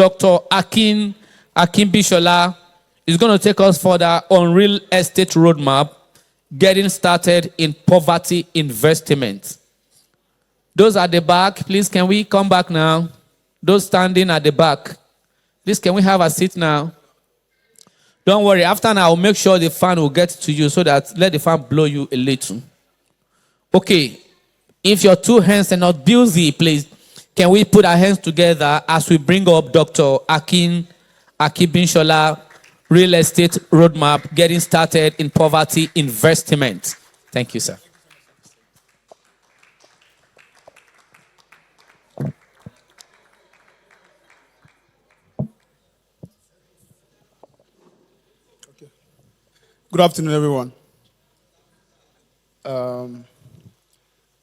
Dr. Akin Akinbisola is going to take us further on real estate roadmap, getting started in poverty investment. Those at the back, please, can we come back now? Those standing at the back, please, can we have a seat now? Don't worry, after now, I'll make sure the fan will get to you so that let the fan blow you a little. Okay, if your two hands are not busy, please, can we put our hands together as we bring up Dr. Akin Akinbisola, real estate roadmap, getting started in poverty investment. Thank you, sir. Good afternoon, everyone.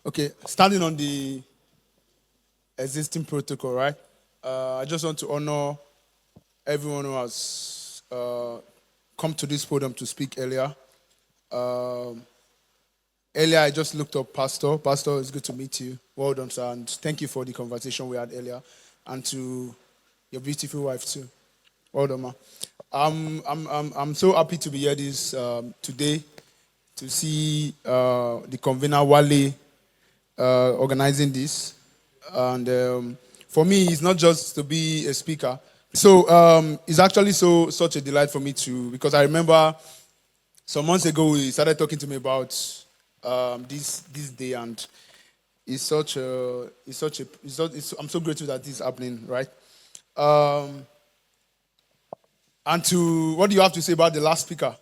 Okay, standing on the existing protocol, right? I just want to honor everyone who has come to this podium to speak earlier. Earlier, I just looked up Pastor. Pastor, it's good to meet you. Well done, sir, and thank you for the conversation we had earlier, and to your beautiful wife too. Well done, ma. I'm so happy to be here this today to see the convener Wale organizing this, and for me, it's not just to be a speaker. So it's actually such a delight for me to, because I remember some months ago he started talking to me about this day, and I'm so grateful that this is happening, right? And to, what do you have to say about the last speaker?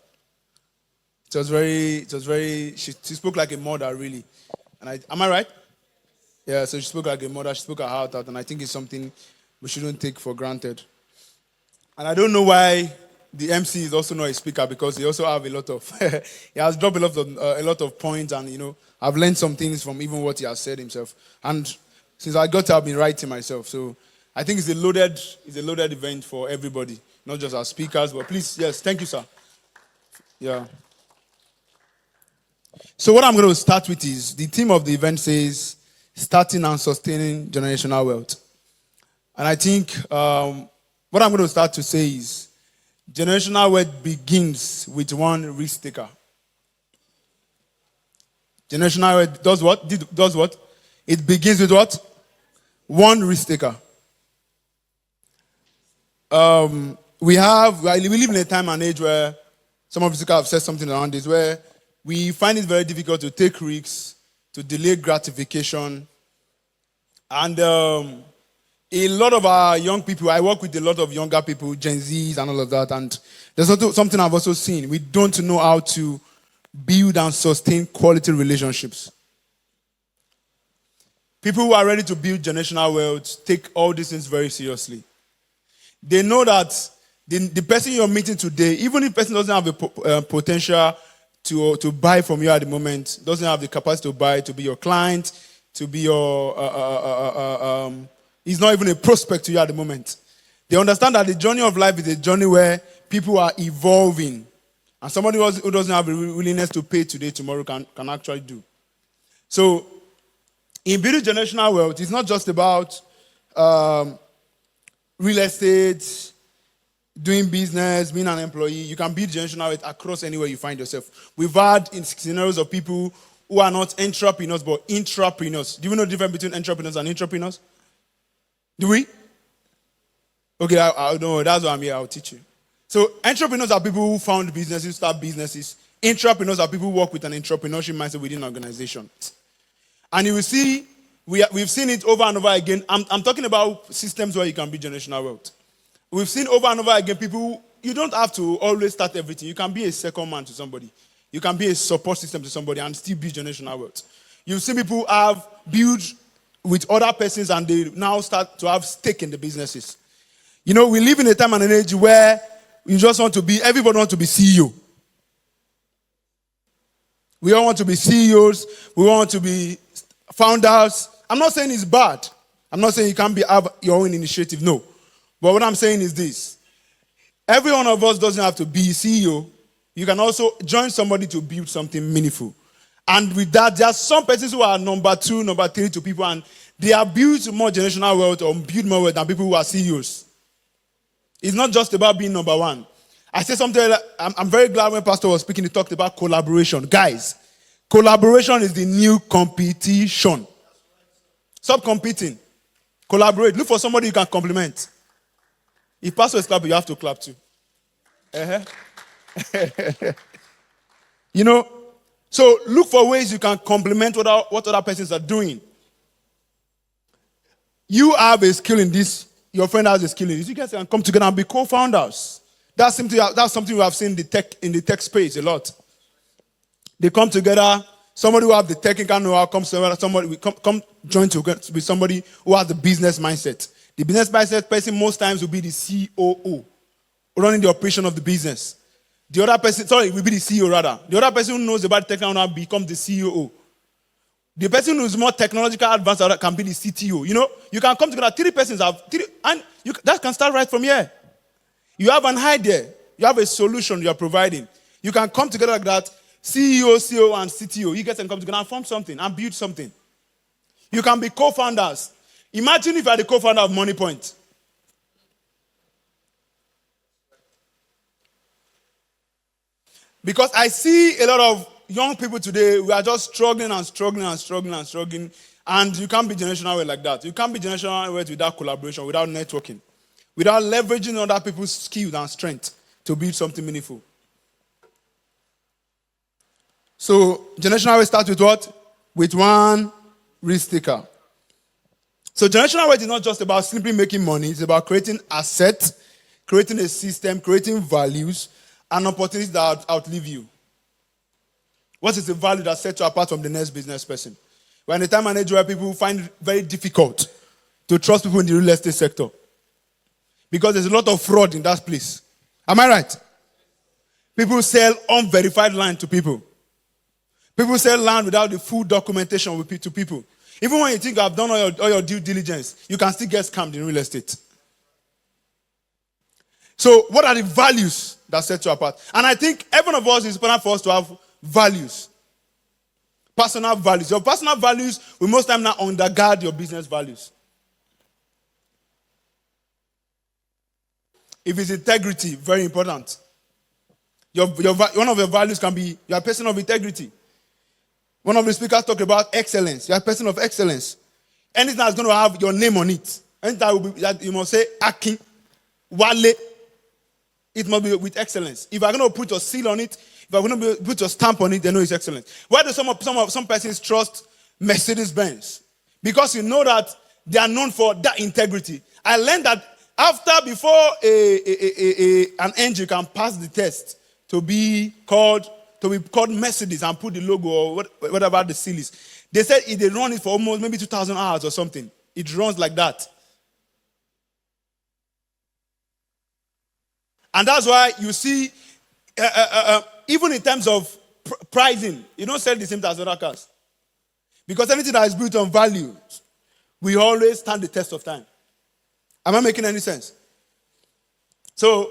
She spoke like a mother, really. And am I right? Yeah, so she spoke like a mother, she spoke her heart out, and I think it's something we shouldn't take for granted. And I don't know why the MC is also not a speaker, because he also have a lot of, he has dropped a lot of points, and I've learned some things from even what he has said himself. And since I got to, I've been writing myself, so I think it's a loaded event for everybody. Not just our speakers, but please, yes, thank you, sir. Yeah. So what I'm going to start with is, the theme of the event says, starting and sustaining generational wealth. And I think what I'm going to start to say is, generational wealth begins with one risk taker. Generational wealth does what? It begins with what? One risk taker. We live in a time and age where some of you have said something around this, where we find it very difficult to take risks, to delay gratification. And a lot of our young people, I work with a lot of younger people, Gen Zs and all of that, and there's also something I've also seen. We don't know how to build and sustain quality relationships. People who are ready to build generational wealth take all these things very seriously. They know that the person you're meeting today, even if the person doesn't have a potential to buy from you at the moment, doesn't have the capacity to buy, to be your client, to be your, he's not even a prospect to you at the moment. They understand that the journey of life is a journey where people are evolving. And somebody who doesn't have a willingness to pay today, tomorrow can actually do. So, in building generational wealth, it's not just about real estate, doing business, being an employee. You can build generational wealth across anywhere you find yourself. We've had in scenarios of people who are not entrepreneurs, but intrapreneurs. Do you know the difference between entrepreneurs and intrapreneurs? Do we? Okay, I don't know. That's why I'm here. I'll teach you. So, entrepreneurs are people who found businesses, start businesses. Intrapreneurs are people who work with an entrepreneurship mindset within an organization. And you will see, we've seen it over and over again. I'm talking about systems where you can build generational wealth. We've seen over and over again people, you don't have to always start everything. You can be a second man to somebody. You can be a support system to somebody and still build generational wealth. You've seen people have built with other persons and they now start to have stake in the businesses. We live in a time and an age where you just want to be, everybody wants to be CEO. We all want to be CEOs. We want to be founders. I'm not saying it's bad. I'm not saying you can't have your own initiative. No. But what I'm saying is this. Every one of us doesn't have to be CEO. You can also join somebody to build something meaningful. And with that, there are some persons who are number 2, number 3 to people, and they have built more generational wealth or built more wealth than people who are CEOs. It's not just about being number one. I said something, I'm very glad when Pastor was speaking, he talked about collaboration. Guys, collaboration is the new competition. Stop competing. Collaborate. Look for somebody you can compliment. If Pastor is clapping, you have to clap too. You know, so look for ways you can complement what other persons are doing. You have a skill in this. Your friend has a skill in this. You guys can come together and be co-founders. That's something we have seen in the tech space a lot. They come together. Somebody who have the technical know-how comes together. Somebody we come join to with somebody who has the business mindset. The business mindset person most times will be the COO, running the operation of the business. The other person, will be the CEO rather. The other person who knows about technical know-how becomes the COO. The person who is more technological advanced can be the CTO. You know, you can come together. Three persons and that can start right from here. You have an idea. You have a solution you are providing. You can come together like that. CEO, CO, and CTO. You guys can come together and form something and build something. You can be co-founders. Imagine if you are the co-founder of Money Point. Because I see a lot of young people today, we are just struggling. And you can't be generational wealth like that. You can't be generational wealth without collaboration, without networking, without leveraging other people's skills and strength to build something meaningful. So, generational wealth starts with what? With one risk taker. So, generational wealth is not just about simply making money. It's about creating assets, creating a system, creating values, and opportunities that outlive you. What is the value that sets you apart from the next business person? We're in a time and age where people find it very difficult to trust people in the real estate sector because there's a lot of fraud in that place. Am I right? People sell unverified land to people. People sell land without the full documentation to people. Even when you think you have done all your due diligence, you can still get scammed in real estate. So what are the values that set you apart? And I think every one of us is important for us to have values. Personal values. Your personal values will most time now undergird your business values. If it's integrity, very important. One of your values can be you're a person of integrity. One of the speakers talked about excellence. You're a person of excellence. Anything that's going to have your name on it, anything that you must say Akin, Wale, it must be with excellence. If you're going to put your seal on it, if you're going to put your stamp on it, they know it's excellent. Why do some persons trust Mercedes-Benz? Because you know that they are known for that integrity. I learned that before an engine can pass the test to be called Mercedes and put the logo or whatever the seal is, they said if they run it for almost maybe 2,000 hours or something, it runs like that. And that's why you see, even in terms of pricing, you don't sell the same as other cars. Because anything that is built on value, we always stand the test of time. Am I making any sense? So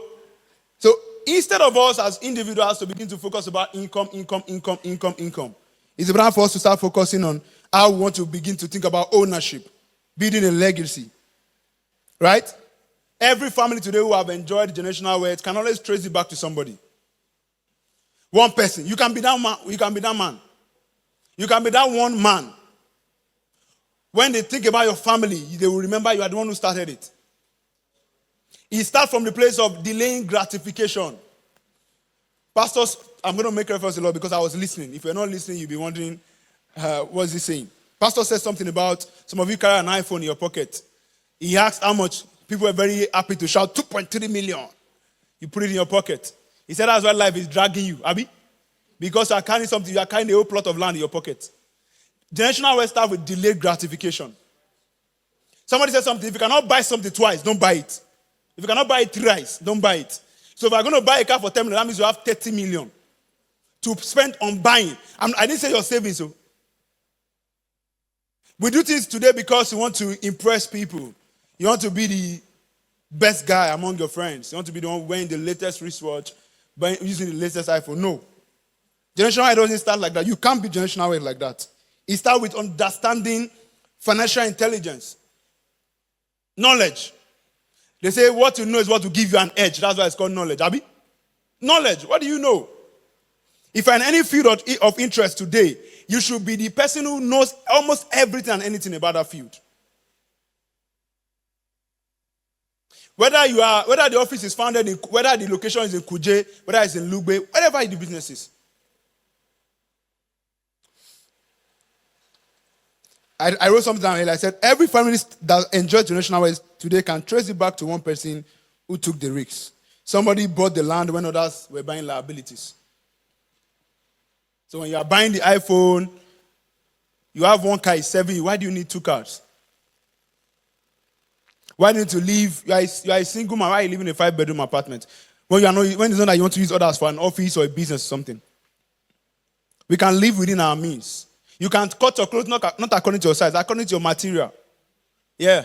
instead of us as individuals to begin to focus about income, it's important for us to start focusing on how we want to begin to think about ownership, building a legacy. Right? Every family today who have enjoyed generational wealth can always trace it back to somebody. One person. You can be that man. You can be that man. You can be that one man. When they think about your family, they will remember you are the one who started it. It starts from the place of delaying gratification. Pastors, I'm going to make reference a lot because I was listening. If you're not listening, you'll be wondering, what's he saying? Pastor said something about some of you carry an iPhone in your pocket. He asked how much. People were very happy to shout 2.3 million. You put it in your pocket. He said that's why life is dragging you, Abi. Because you are carrying something, you are carrying a whole plot of land in your pocket. Generational wealth starts with delayed gratification. Somebody said something, if you cannot buy something twice, don't buy it. If you cannot buy it thrice, don't buy it. So if I'm going to buy a car for 10 million, that means you have 30 million to spend on buying. I didn't say your savings. So. We do things today because we want to impress people. You want to be the best guy among your friends. You want to be the one wearing the latest wristwatch, using the latest iPhone. No. Generational wealth doesn't start like that. You can't be generational wealth like that. It starts with understanding financial intelligence, knowledge. They say what you know is what will give you an edge. That's why it's called knowledge. Abi? Knowledge. What do you know? If you're in any field of interest today, you should be the person who knows almost everything and anything about that field. Whether the office is founded in, whether the location is in Kuje, whether it's in Lugbe, whatever the business is. I wrote something down here. I said, every family that enjoys generational wealth today can trace it back to one person who took the risks. Somebody bought the land when others were buying liabilities. So when you are buying the iPhone, you have one car is serving you. Why do you need two cars? Why do you need to live? You are a single man. Why are you living in a 5-bedroom apartment? When it's not that you want to use others for an office or a business or something. We can live within our means. You can cut your clothes not according to your size, according to your material. Yeah.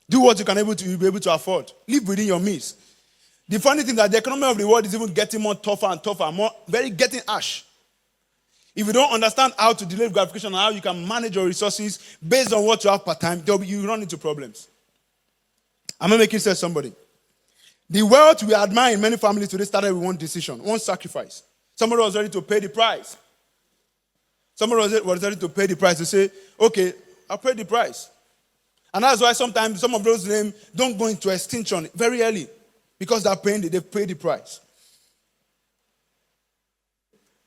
Do what you can be able to afford. Live within your means. The funny thing is that the economy of the world is even getting more tougher and tougher, getting harsh. If you don't understand how to delay gratification and how you can manage your resources based on what you have per time, you run into problems. Am I making sense, somebody? The wealth we admire in many families today started with one decision, one sacrifice. Somebody was ready to pay the price. Somebody was ready to pay the price to say, okay, I'll pay the price. And that's why sometimes some of those names don't go into extinction very early because they've paid the price.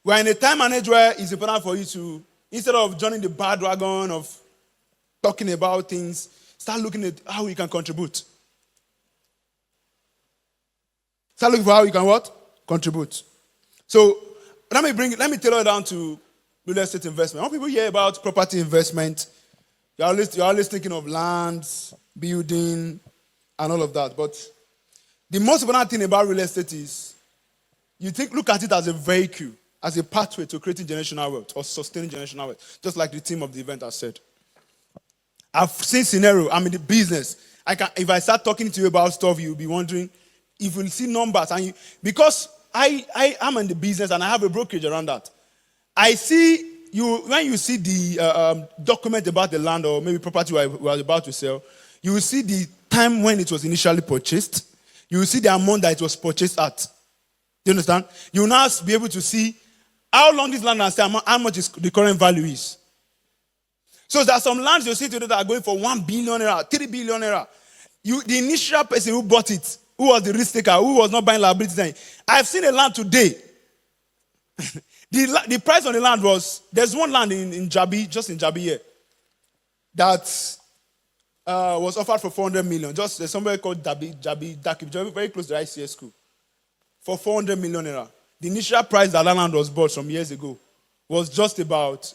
We're in a time and age where it's important for you to, instead of joining the bandwagon of talking about things, start looking at how you can contribute. Start looking for how you can what? Contribute. So let me tailor it down to real estate investment. When people hear about property investment, you're always thinking of lands, building, and all of that. But the most important thing about real estate is look at it as a vehicle, as a pathway to creating generational wealth or sustaining generational wealth, just like the theme of the event has said. I've seen scenario. I'm in the business. If I start talking to you about stuff, you'll be wondering if you'll see numbers. Because I am in the business and I have a brokerage around that. I see you when you see the document about the land or maybe property we are about to sell. You will see the time when it was initially purchased. You will see the amount that it was purchased at. Do you understand? You will now be able to see how long this land has stayed, how much the current value is. So there are some lands you see today that are going for 1 billion naira, 3 billion naira. The initial person who bought it, who was the risk taker, who was not buying liabilities. I've seen a land today. The price on the land there's one land in Jabi, just in Jabi here, that was offered for 400 million. There's somewhere called Jabi, very close to the ICS school, for 400 million naira. The initial price that land was bought some years ago was just about,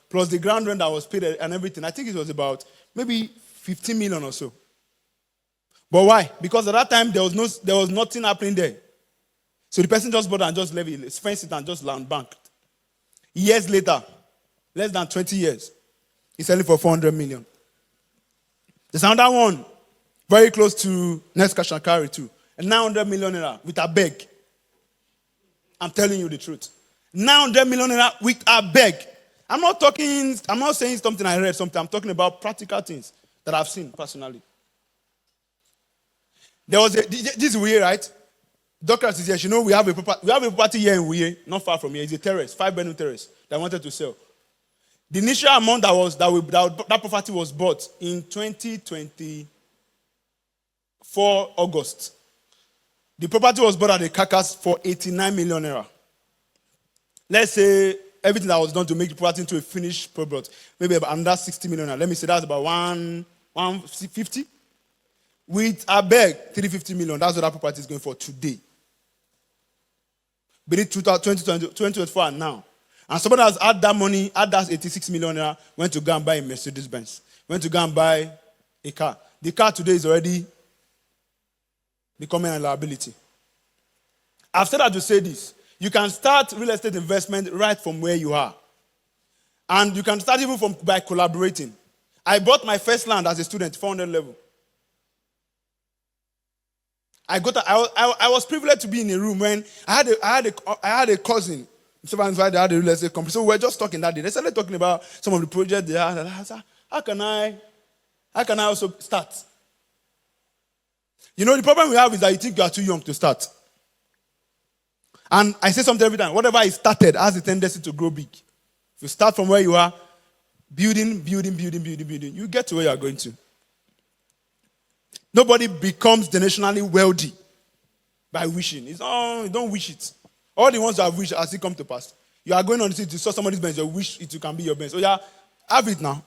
plus the ground rent that was paid and everything, I think it was about maybe 15 million or so. But why? Because at that time, there was nothing happening there. So the person just bought and just left it, fenced it and just land banked. Years later, less than 20 years, he's selling for 400 million. There's another one, very close to next cash and carry too, and 900 million naira with a beg. I'm telling you the truth. 900 million naira with a beg. I'm not saying something I read something. I'm talking about practical things that I've seen personally. This is weird, right? Doctor is here. You know, we have a property here in Uye, not far from here. It's a terrace, 5-bedroom terrace that I wanted to sell. The initial amount that property was bought in 2024 August. The property was bought at the carcass for 89 million naira. Let's say everything that was done to make the property into a finished product, maybe about another 60 million naira. Let me say that's about 150. With a beg, 350 million. That's what that property is going for today. Between 2024 and now. And somebody has had that money, had that 86 million naira, went to go and buy a Mercedes Benz. Went to go and buy a car. The car today is already becoming a liability. I've said that to say this. You can start real estate investment right from where you are. And you can start even by collaborating. I bought my first land as a student, 400 level. I was privileged to be in a room when I had a cousin. So I had a real estate company. So we were just talking that day. They started talking about some of the projects they had. I said, how can I also start? You know, the problem we have is that you think you are too young to start. And I say something every time. Whatever is started has a tendency to grow big. If you start from where you are, building, you get to where you are going to. Nobody becomes generationally wealthy by wishing. It's you don't wish it. All the ones that have wished has it come to pass. You are going on the street, you saw somebody's bench, you wish it can be your bench. So yeah, have it now.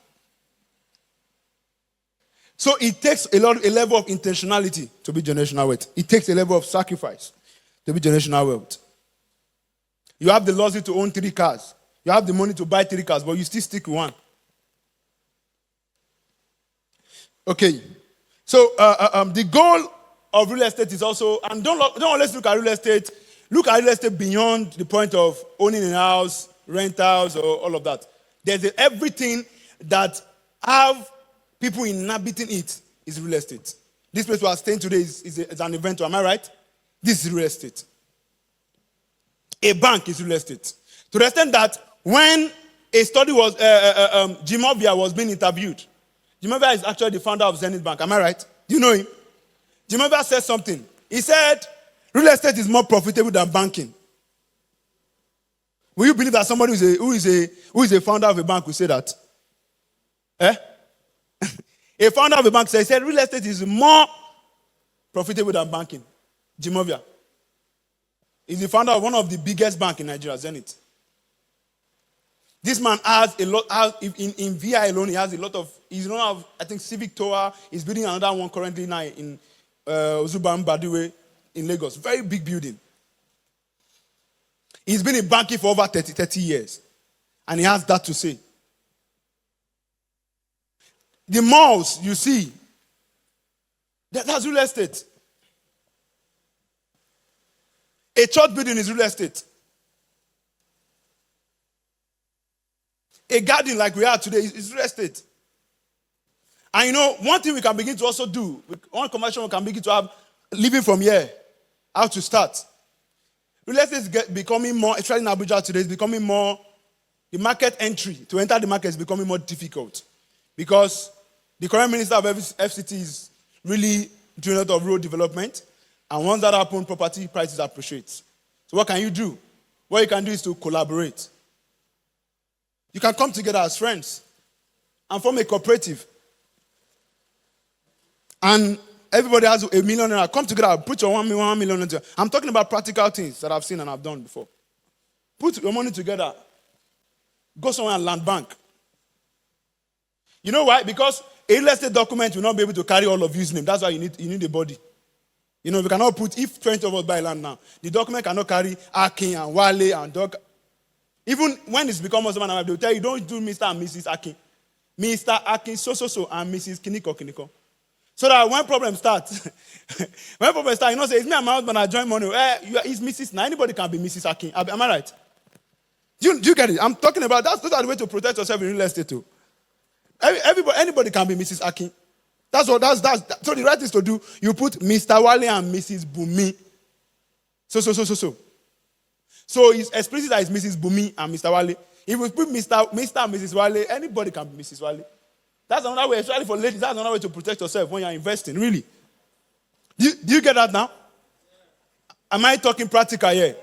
So it takes a level of intentionality to be generational wealth. It takes a level of sacrifice to be generational wealth. You have the luxury to own 3 cars. You have the money to buy 3 cars, but you still stick with one. Okay. So the goal of real estate is also, and don't always look at real estate. Look at real estate beyond the point of owning a house, rentals, or all of that. There's everything that have people inhabiting it is real estate. This place we are staying today is an event. Am I right? This is real estate. A bank is real estate. To the extent that when a study was, Jim Ovia was being interviewed. Jim Ovia is actually the founder of Zenith Bank. Am I right? Do you know him? Jim Ovia said something. He said, real estate is more profitable than banking. Will you believe that somebody who is a founder of a bank will say that? Eh? A founder of a bank said real estate is more profitable than banking. Jim Ovia. He's the founder of one of the biggest banks in Nigeria, Zenith. This man has a lot, in VI alone, he has a lot of, he's one of, I think, Civic Tower. He's building another one currently now in Ozubam Badiwe in Lagos. Very big building. He's been in banking for over 30 years. And he has that to say. The malls you see, that's real estate. A church building is real estate. A garden like we are today is real estate. And you know, one thing we can begin to also do, one conversation we can begin to have, living from here, how to start. Real estate is becoming more, especially in Abuja today, it's becoming more, the market entry, to enter the market is becoming more difficult. Because the current minister of FCT is really doing a lot of road development. And once that happens, property prices appreciate. So what can you do? What you can do is to collaborate. You can come together as friends and form a cooperative. And everybody has $1 million. Come together, put your 1 million into. I'm talking about practical things that I've seen and I've done before. Put your money together. Go somewhere and land bank. You know why? Because a real estate document will not be able to carry all of you's name. That's why you need a body. You know, we cannot put, if 20 of us buy land now, the document cannot carry Akin and Wale and Doc. Even when it's become husband and wife, they'll tell you, don't do Mr. and Mrs. Akin. Mr. Akin, so, and Mrs. Kiniko. So that when problems start, you know, say, it's me and my husband, I join money. It's Mrs. Now, anybody can be Mrs. Akin. Am I right? Do you get it? I'm talking about, those are the way to protect yourself in real estate too. Anybody can be Mrs. Akin. So the right thing is to do, you put Mr. Wale and Mrs. Bumi. So. So it's explicit that it's Mrs. Bumi and Mr. Wale. If we put Mr. and Mrs. Wale, anybody can be Mrs. Wale. That's another way, especially for ladies, that's another way to protect yourself when you're investing, really. Do you get that now? Am I talking practical here?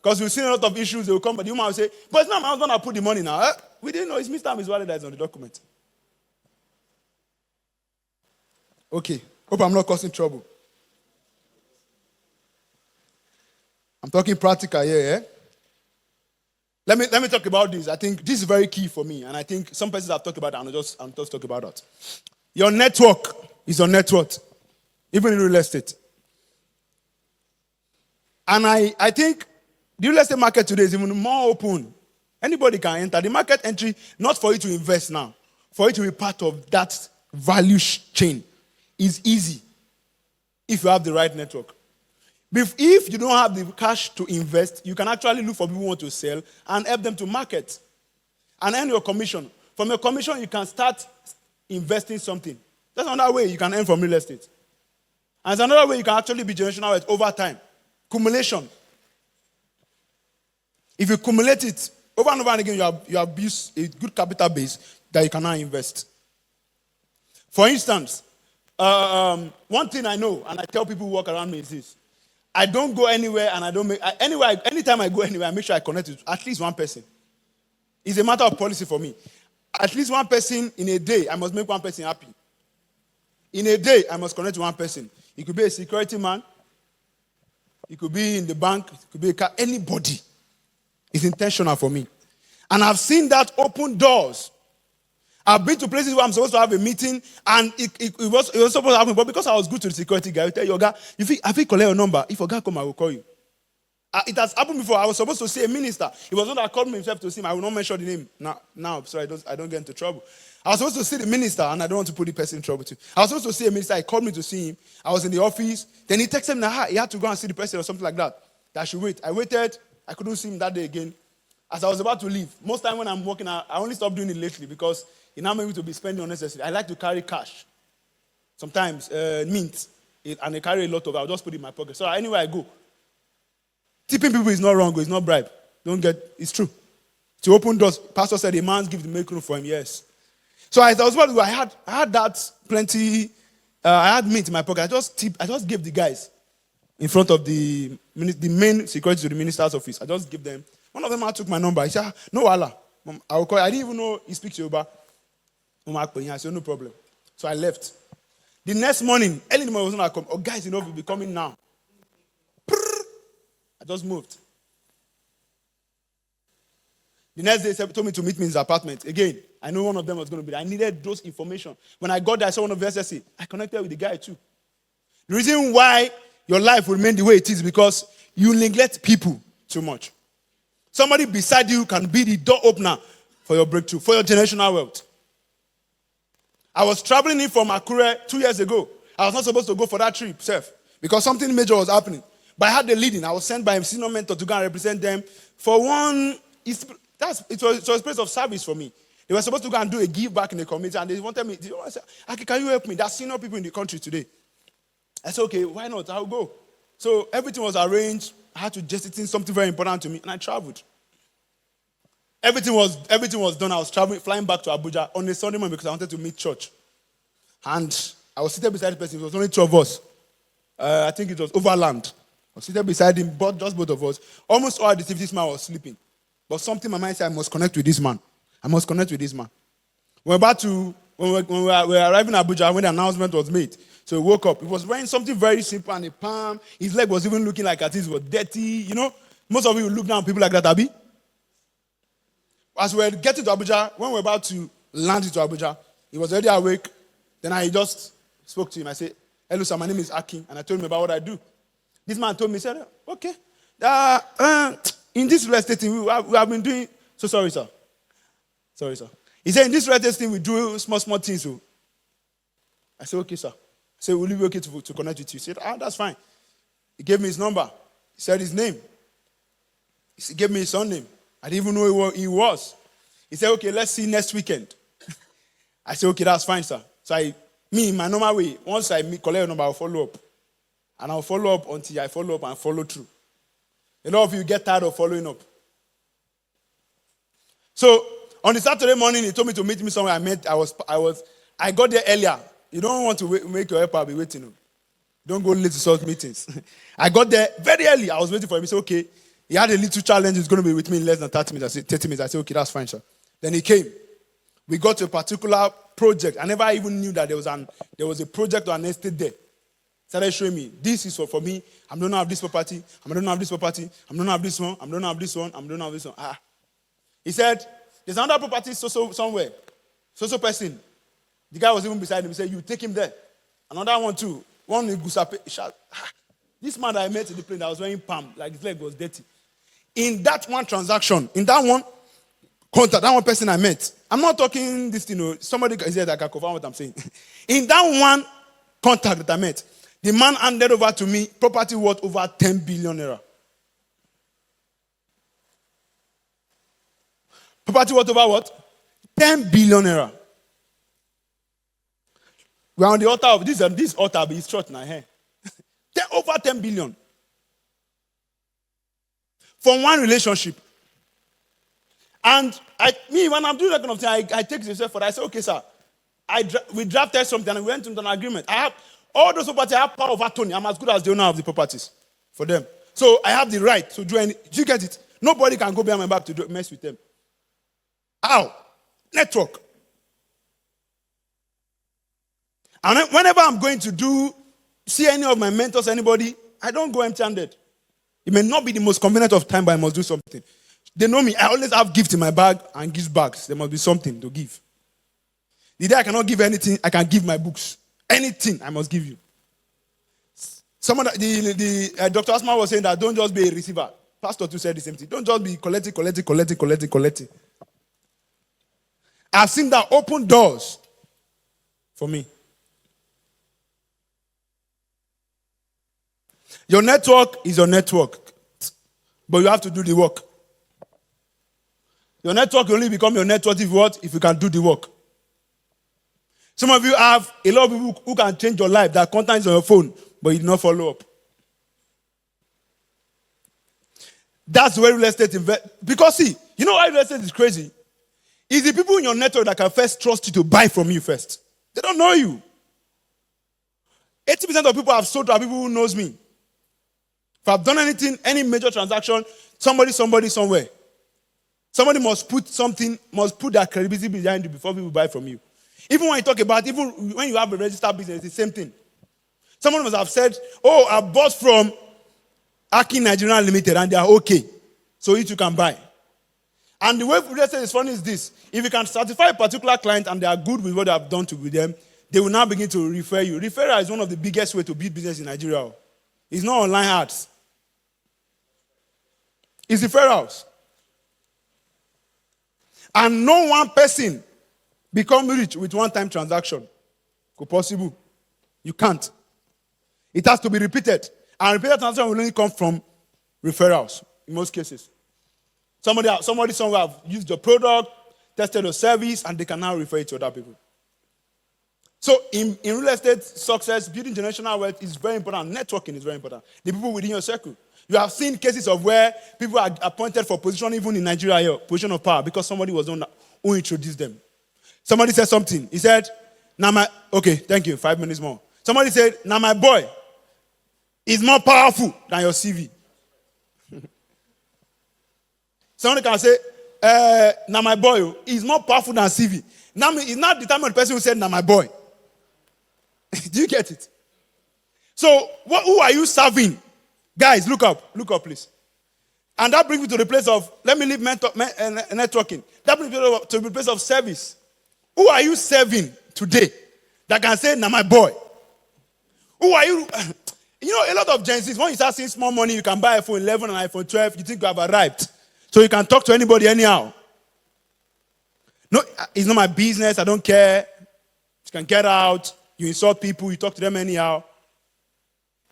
Because we've seen a lot of issues, they will come, but the woman will say, but it's not my husband that put the money now. We didn't know it's Mr. and Mrs. Wale that is on the document. Okay, hope I'm not causing trouble. I'm talking practical here, yeah? Let me talk about this. I think this is very key for me, and I think some persons have talked about it, and I'm just talking about that. Your network is your net worth, even in real estate. And I think the real estate market today is even more open. Anybody can enter. The market entry, not for you to invest now, for you to be part of that value chain, is easy if you have the right network. If you don't have the cash to invest, you can actually look for people who want to sell and help them to market and earn your commission. From your commission, you can start investing something. That's another way you can earn from real estate. And it's another way you can actually be generational wealth over time. Accumulation. If you accumulate it over and over and again, you have built a good capital base that you can now invest. For instance, One thing I know, and I tell people who walk around me is this: I don't go anywhere, and I don't make anywhere. Anytime I go anywhere, I make sure I connect with at least one person. It's a matter of policy for me. At least one person in a day, I must make one person happy. In a day, I must connect to one person. It could be a security man. It could be in the bank. It could be a car. Anybody. It's intentional for me. And I've seen that open doors. I've been to places where I'm supposed to have a meeting, and it was supposed to happen, but because I was good to the security guy, I tell your guy, I feel collect your number. If your guy come, I will call you. It has happened before. I was supposed to see a minister. It was not that called me himself to see him. I will not mention the name now, so I don't get into trouble. I was supposed to see the minister, and I don't want to put the person in trouble too. I was supposed to see a minister. He called me to see him. I was in the office. Then he texted me that he had to go and see the person or something like that. That I should wait. I waited. I couldn't see him that day again. As I was about to leave, most time when I'm working, I only stopped doing it lately because it now made me to be spending unnecessarily. I like to carry cash. Sometimes mint, and I carry a lot of it. I'll just put it in my pocket. So anywhere I go, tipping people is not wrong. It's not bribe. It's true. To open doors, pastor said a man gives the make room for him. Yes. So as I was about to go, I had that plenty. I had mint in my pocket. I just gave the guys in front of the main security to the minister's office. I just gave them. One of them took my number. He said, "No, Allah, I will call you." I didn't even know he speaks Yoruba. I said, "No problem." So I left. The next morning, early in the morning, I was not come. Oh, guys, will be coming now. I just moved. The next day, he told me to meet me in his apartment. Again, I know one of them was going to be there. I needed those information. When I got there, I saw one of the SSC. I connected with the guy too. The reason why your life will remain the way it is because you neglect people too much. Somebody beside you can be the door opener for your breakthrough, for your generational wealth. I was traveling in from Akure 2 years ago. I was not supposed to go for that trip, because something major was happening. But I had the leading. I was sent by a senior mentor to go and represent them for one. It was a place of service for me. They were supposed to go and do a give back in the community, and they wanted me. I said, "Can you help me? There's senior people in the country today." I said, "Okay, why not? I'll go." So everything was arranged. I had to jettison something very important to me, and I traveled. Everything was done. I was flying back to Abuja on a Sunday morning because I wanted to meet church. And I was seated beside the person. It was only two of us. I think it was Overland. I was seated beside him, just both of us. Almost all the this man was sleeping. But something in my mind said, I must connect with this man. I must connect with this man. When we were arriving in Abuja, when the announcement was made, so we woke up. He was wearing something very simple and a palm. His leg was even looking like it was dirty. Most of you look down on people like that, Abi. As we were getting to Abuja, when we were about to land into Abuja, he was already awake. Then I just spoke to him. I said, "Hello, sir, my name is Akin," and I told him about what I do. This man told me, he said, "Okay. In this real estate thing, we have been doing..." So sorry, sir. Sorry, sir. He said, "In this real estate thing, we do small things." So I said, "Okay, sir." I said, "Will you be okay to connect with you?" He said, "That's fine." He gave me his number. He said his name. He gave me his surname. I didn't even know who he was. He said, "Okay, let's see next weekend." I said, "Okay, that's fine, sir." So in my normal way, once I collect your number, I'll follow up. And I'll follow up until I follow up and follow through. A lot of you get tired of following up. So on the Saturday morning, he told me to meet me somewhere. I got there earlier. You don't want to make your helper be waiting. Don't go late to such meetings. I got there very early. I was waiting for him. He said, "Okay." He had a little challenge. He's going to be with me in less than 30 minutes. I said, "Okay, that's fine, sir." Then he came. We got to a particular project. I never even knew that there was a project or an estate there. Started showing me, this is for me. I'm going to have this property. I'm going to have this property. I'm going to have this one. I'm going to have this one. I'm going to have this one. He said, "There's another property somewhere. So person." The guy was even beside him. He said, "You take him there." Another one too. One in Gusape. This man that I met in the plane that was wearing palm, like his leg was dirty. In that one transaction, in that one contact, that one person I met, I'm not talking this thing, somebody is there that can confirm what I'm saying. In that one contact that I met, the man handed over to me property worth over 10 billion naira. Property worth over what? 10 billion naira. We're on the altar of this altar, but it's short now. Over 10 billion. From one relationship. And when I'm doing that kind of thing, I take myself for that. I say, "Okay, sir, We drafted something and we went into an agreement. I have all those properties. I have power of attorney. I'm as good as the owner of the properties for them. So I have the right to do any. Do you get it? Nobody can go behind my back to mess with them. How? Network. And whenever I'm going to see any of my mentors, anybody, I don't go empty-handed. It may not be the most convenient of time, but I must do something. They know me. I always have gifts in my bag and gift bags. There must be something to give. The day I cannot give anything, I can give my books. Anything I must give you. Someone, Dr. Asma was saying that don't just be a receiver. Pastor too said the same thing. Don't just be collecting. I've seen that open doors for me. Your network is your network, but you have to do the work. Your network will only become your network if you can do the work. Some of you have a lot of people who can change your life. That content is on your phone, but you do not follow up. That's where real estate invest. Because see, you know why real estate is crazy? It's the people in your network that can first trust you to buy from you first. They don't know you. 80% of people I've sold to are people who knows me. If I've done anything, any major transaction, somebody somewhere. Somebody must put their credibility behind you before people buy from you. Even when you talk about, even when you have a registered business, it's the same thing. Someone must have said, oh, I bought from Akin Akinbisola Limited and they are okay. So you too can buy. And the way real estate is funny is this. If you can certify a particular client and they are good with what they have done with them, they will now begin to refer you. Referral is one of the biggest ways to build business in Nigeria. It's not online ads. It's referrals. And no one person become rich with one-time transaction. Could possible. You can't. It has to be repeated. And repeated transaction will only come from referrals in most cases. Somebody somewhere have used your product, tested your service, and they can now refer it to other people. So in real estate success, building generational wealth is very important. Networking is very important. The people within your circle. You have seen cases of where people are appointed for position, even in Nigeria here, position of power, because somebody was the one who introduced them. Somebody said something. He said, okay, thank you, 5 minutes more. Somebody said, now my boy is more powerful than your CV. Somebody can say, now my boy is more powerful than CV. Now it's not determined the person who said, now my boy. Do you get it? So, who are you serving? Guys, look up, please. And that brings me to the place of, let me leave networking. That brings me to the place of service. Who are you serving today that can say, now my boy? Who are you? You know, a lot of Gen Zs, when you start seeing small money, you can buy iPhone 11 and iPhone 12, you think you have arrived. So you can talk to anybody anyhow. No, it's not my business, I don't care. You can get out, you insult people, you talk to them anyhow.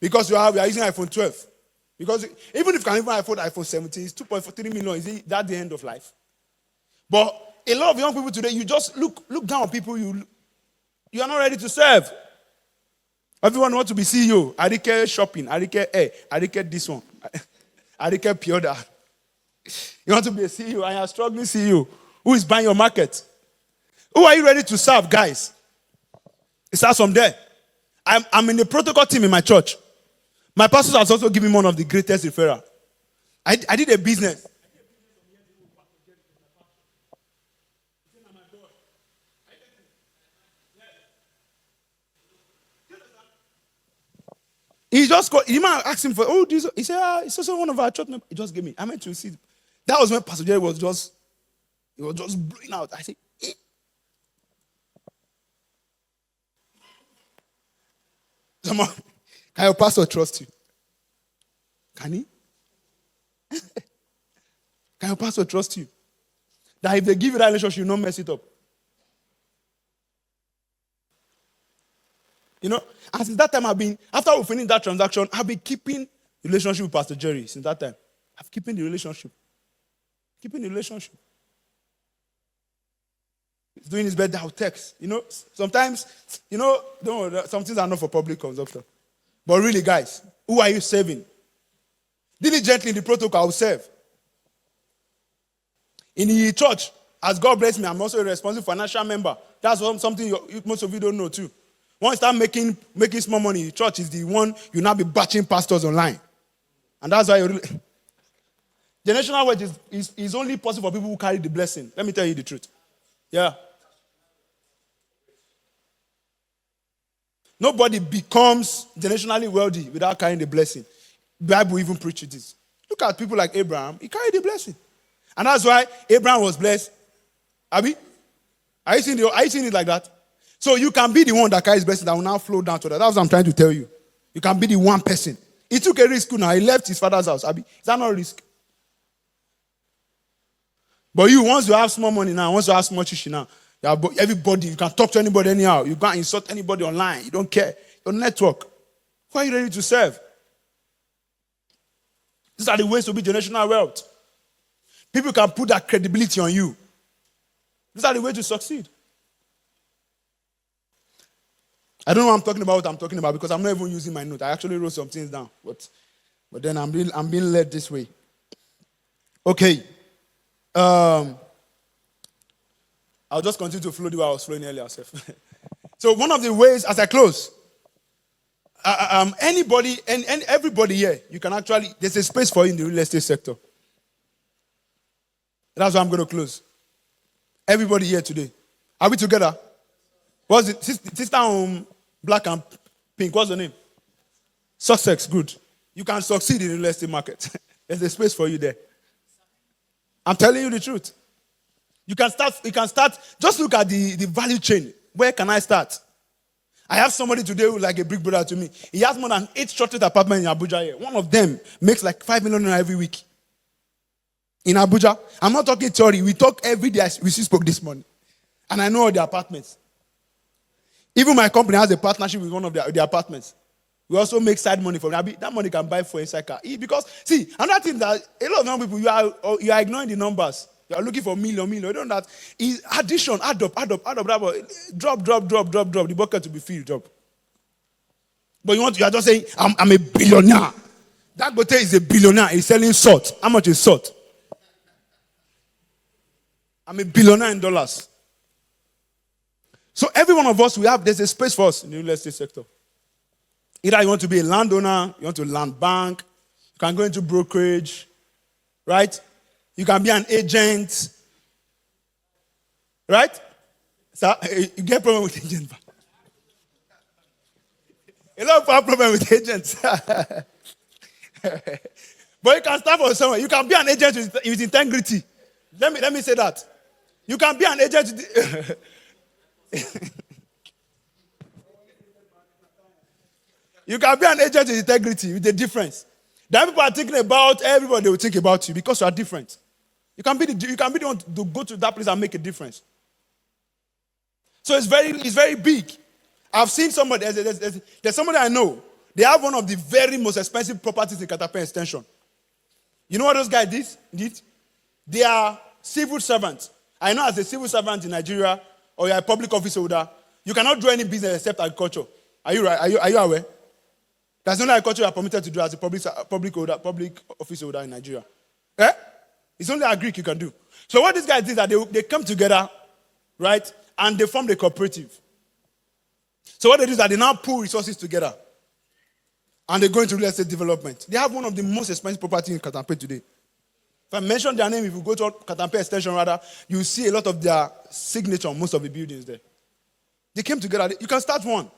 Because we are using iPhone 12. Because even if you can even afford iPhone 17, it's 2.43 million. Is that the end of life? But a lot of young people today, you just look down on people you are not ready to serve. Everyone wants to be CEO. Arike shopping. Arike this one. Arike Pioda. You want to be a CEO and you're a struggling CEO. Who is buying your market? Who are you ready to serve, guys? It starts from there. I'm in the protocol team in my church. My pastor has also given me one of the greatest referral. I did a business. He just got, you might ask him for, this. He said, it's also one of our church members. He just gave me. I meant to receive. That was when Pastor Jerry was just blowing out. I said, Someone, can your pastor trust you? Can he? Can your pastor trust you? That if they give you that relationship, you don't mess it up. You know, and since that time after we finished that transaction, I've been keeping the relationship with Pastor Jerry since that time. I've keeping the relationship. He's doing his birthday, I'll text. You know, sometimes, some things are not for public consumption. But really, guys, who are you serving? Diligently in the protocol, I will serve. In the church, As God bless me, I'm also a responsible financial member. That's something most of you don't know too. Once you start making small money, church is the one you now be batching pastors online. And that's why generational wealth is only possible for people who carry the blessing. Let me tell you the truth. Yeah. Nobody becomes generationally wealthy without carrying the blessing. The Bible even preaches this. Look at people like Abraham. He carried the blessing. And that's why Abraham was blessed. Abi? Are you seeing it like that? So you can be the one that carries blessing that will now flow down to that. That's what I'm trying to tell you. You can be the one person. He took a risk now. He left his father's house. Abi? Is that not a risk? But once you have small money now, once you have small chichi now, you have everybody, you can talk to anybody anyhow. You can't insult anybody online. You don't care. Your network. Who are you ready to serve? These are the ways to be generational wealth. People can put that credibility on you. These are the ways to succeed. I don't know what I'm talking about because I'm not even using my note. I actually wrote some things down. But then I'm being led this way. Okay. I'll just continue to flow the way I was flowing earlier. So one of the ways, as I close, anybody and everybody here, you can actually, there's a space for you in the real estate sector. That's why I'm going to close. Everybody here today. Are we together? What's it? Sister black and pink, what's the name? Sussex, good. You can succeed in the real estate market. There's a space for you there. I'm telling you the truth. You can start, just look at the value chain. Where can I start? I have somebody today who's like a big brother to me. He has more than 8 structured apartments in Abuja here. One of them makes like 5 million every week. In Abuja. I'm not talking theory. We talk every day. We spoke this morning. And I know all the apartments. Even my company has a partnership with one of the apartments. We also make side money for them. That money can buy for inside car. Because, see, another thing that a lot of young people, you are ignoring the numbers. You are looking for million. You know that is addition, add up, drop. The bucket to be filled up. But you are just saying, I'm a billionaire. That Dangote is a billionaire. He's selling salt. How much is salt? I'm a billionaire in dollars. So every one of us, there's a space for us in the real estate sector. Either you want to be a landowner, you want to land bank, you can go into brokerage, right? You can be an agent, right? So you get problem with agents. A lot of people have problem with agents. But you can start from somewhere. You can be an agent with integrity. Let me say that. You can be an agent. You can be an agent with integrity, with a difference. Then people are thinking about everybody will think about you because you are different. You can be the one to go to that place and make a difference. So it's very big. I've seen somebody, there's somebody I know. They have one of the very most expensive properties in Katape Extension. You know what those guys did? They are civil servants. I know as a civil servant in Nigeria, or you're a public office holder, you cannot do any business except agriculture. Are you right? Are you aware? There's only agriculture you are permitted to do as a public office holder in Nigeria. Eh? It's only agric you can do. So what these guys did is that they come together, right? And they form a cooperative. So what they do is that they now pool resources together. And they go into real estate development. They have one of the most expensive properties in Katape today. If I mention their name, if you go to Katape Extension rather, you see a lot of their signature on most of the buildings there. They came together. You can start one.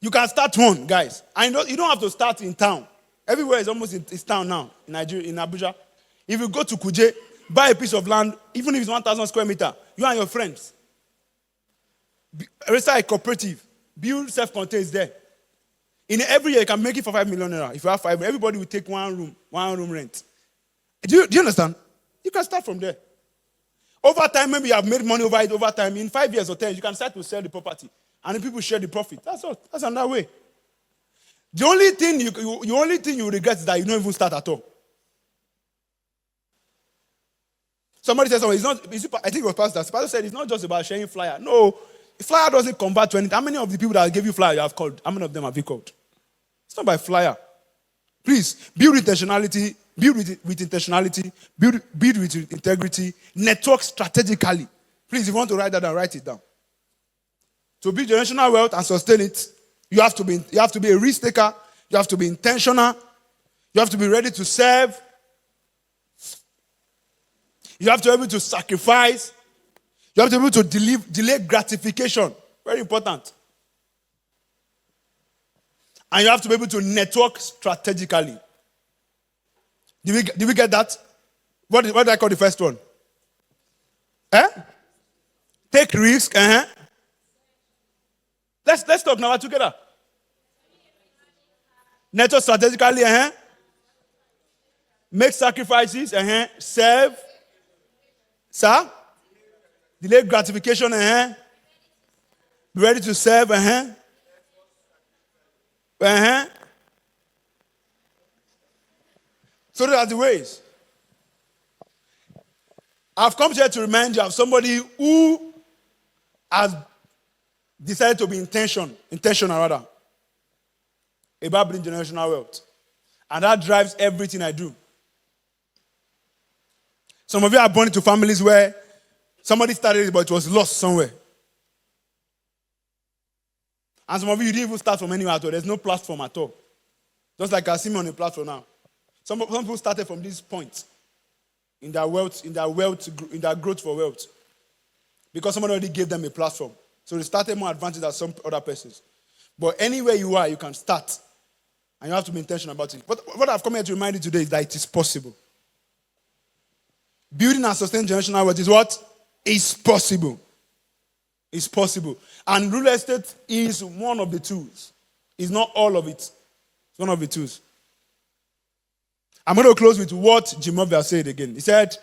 You can start one, guys. And you don't have to start in town. Everywhere is almost in town now, in Nigeria, in Abuja. If you go to Kuje, buy a piece of land, even if it's 1,000 square meters, you and your friends. Register a cooperative. Build self-contained there. In every year, you can make it for 5 million naira. If you have 5, everybody will take one room rent. Do you understand? You can start from there. Over time, maybe you have made money over it over time. In 5 years or 10 years, you can start to sell the property. And the people share the profit. That's all. That's another way. The only thing you regret is that you don't even start at all. Somebody said something. I think it was Pastor. The pastor said it's not just about sharing flyer. No, flyer doesn't convert to anything. How many of the people that gave you flyer you have called? How many of them have you called? It's not by flyer. Please, build intentionality Build with intentionality. Build with integrity. Network strategically. Please, if you want to write that down, write it down. To build generational wealth and sustain it, you have to be a risk taker. You have to be intentional. You have to be ready to serve. You have to be able to sacrifice. You have to be able to delay gratification. Very important. And you have to be able to network strategically. Did we get that? What did I call the first one? Take risk. Let's talk now together. Network strategically. Make sacrifices. Serve. Sir? Delay gratification. Be ready to serve. So those are the ways. I've come here to remind you of somebody who has decided to be intentional about building generational wealth. And that drives everything I do. Some of you are born into families where somebody started it, but it was lost somewhere. And some of you didn't even start from anywhere at all. There's no platform at all. Just like I see me on a platform now. Some people started from this point in their growth for wealth. Because somebody already gave them a platform. So they started more advanced than some other persons. But anywhere you are, you can start. And you have to be intentional about it. But what I've come here to remind you today is that it is possible. Building and sustaining generational wealth is what? It's possible. It's possible. And real estate is one of the tools. It's not all of it. It's one of the tools. I'm going to close with what Jim Murphy said again. He said,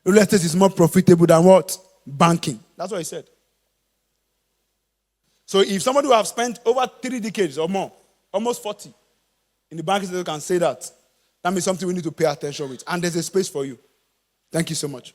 real estate is more profitable than what? Banking. That's what he said. So if somebody who have spent over 3 decades or more, almost 40, in the banking sector can say that, that means something we need to pay attention with. And there's a space for you. Thank you so much.